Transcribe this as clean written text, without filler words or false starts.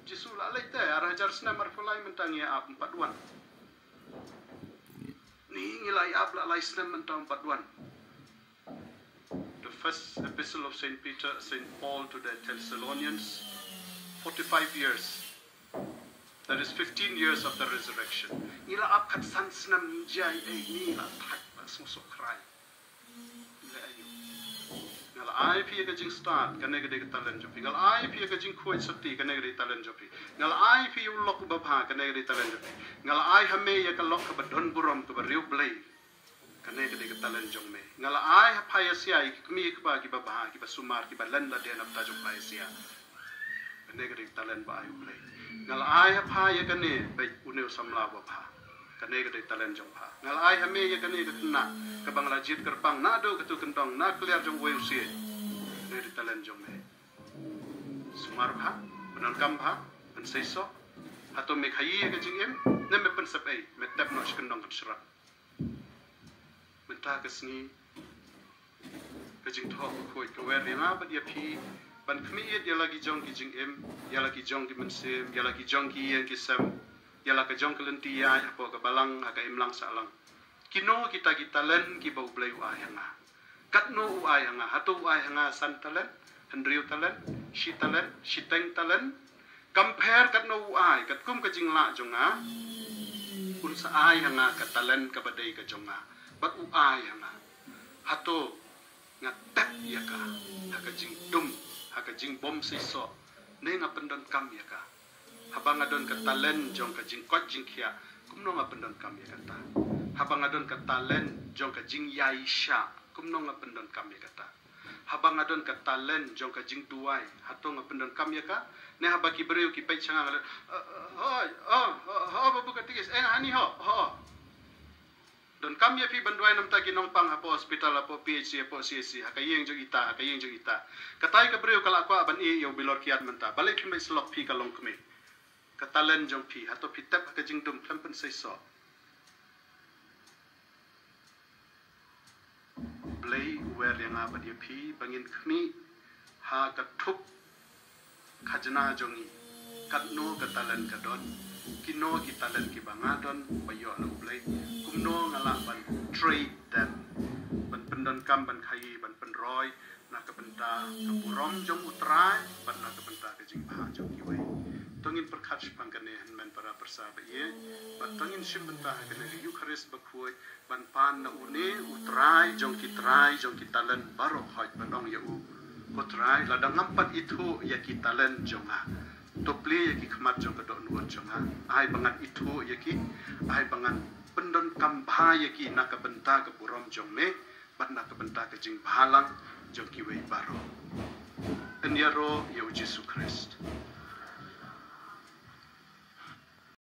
Jisu la lai te arah jar sna marfulai mentang ya ap 41. Ni ngilai ap la lai sna mentang 41. The first epistle of Saint Peter, Saint Paul to the Thessalonians, 45 years. That is 15 years of the resurrection. Ngila ap kat san snam jai ni la thak la smusok krai. Ngila ayu. Ngala ai pia ka jing start ka negade ka talen jopi. Ngala ai pia ka jing kuat sati ka negade talen jopi. Ngala ai pia ulok babha ka negade talen jopi. Ngala ai hame ya ka lok ka badon buram ka bariu blai ka negade ka talen jong me. Ngala ai hapaya sia ki kmi ka ba ki babha ki basumar ki balan la den ap ta jong pai sia. Ka negade ka talen ba ayu blai. Ngal ai hapaya ka ne bai uneu samla babha ka negade talen jong pha. Ngal ai hame ya ka ne ka na ka bangla jit kerpang na do ka tu kentong na clear jong weu sie. Negade talen jong me. Sumar bha, penan kam bha, pen seiso, hato me khayi ka jing em, ne me pen sap ai, me tap no skendong kan serat. Menta ka sngi ka jing tho ko khoi ka wer ya ba dia phi ban khmiet ya lagi jong ki jing em, ya lagi jong ki mensim, ya lagi jong ki yang ki sam, ya lagi jong ki lenti ya apo ka balang ka imlang salang. Kino kita talen ki bau blai wa hanga. Katno u ai hanga, hatu u ai hanga san talen, hendriu talen, shi talen, shiteng talen. Compare katno u ai, kat kum ka jing la jonga. Un sa ai hanga ka talen ka badai ka jonga. Bat u ai hanga. Hatu ngatek ya ka, haka jing dum, haka jing bom siso, ne nga pendon kam ya ka. Habang adon ka talen jong ka jing kot jing kia, kumno nga pendon kam ya kata. Habang adon ka talen jong ka jing yai sha, kumno nga pendon kam ya kata. Habang adon ka talen jong ka jing tuai, hato nga pendon kam ya ka. Ne habaki beriu ki pait changa babu ka tigis, hani ho. Don kami api banduai nam taki nongpang hapo hospital hapo PHC hapo CSC hakayeng jong ita katai ka breu kala ko aban i yo bilor kiat menta balik kime slok pi kalong kme katalen jong pi hato pitap ka jing dum klampen seiso blai wer yang apa dia pi bangin kmi ha ka thuk khajna jongi katno katalen kadon kino kitalen ki bangadon bayo lo blai kumno ngala ban trade them ban pendon kam ban khayi ban penroy na ka benta ka burom jong utrai ban na ka benta ka jing bha jong ki wei tongin perkhat pangkane men para persahabat ye ban tongin sim benta ka ne eucharis bakhoi ban pan na une utrai jong ki talen baro haj banong ya u utrai ladang ampat itu ya ki talen jonga topli ya ki khmat jong ka don won jonga ai bangat itu ya ki ai bangat pendon kambha ya ki nak benta ke burom jong me bat nak benta ke jing bhalang jong ki wei baro en ya ro ya Yesus Kristus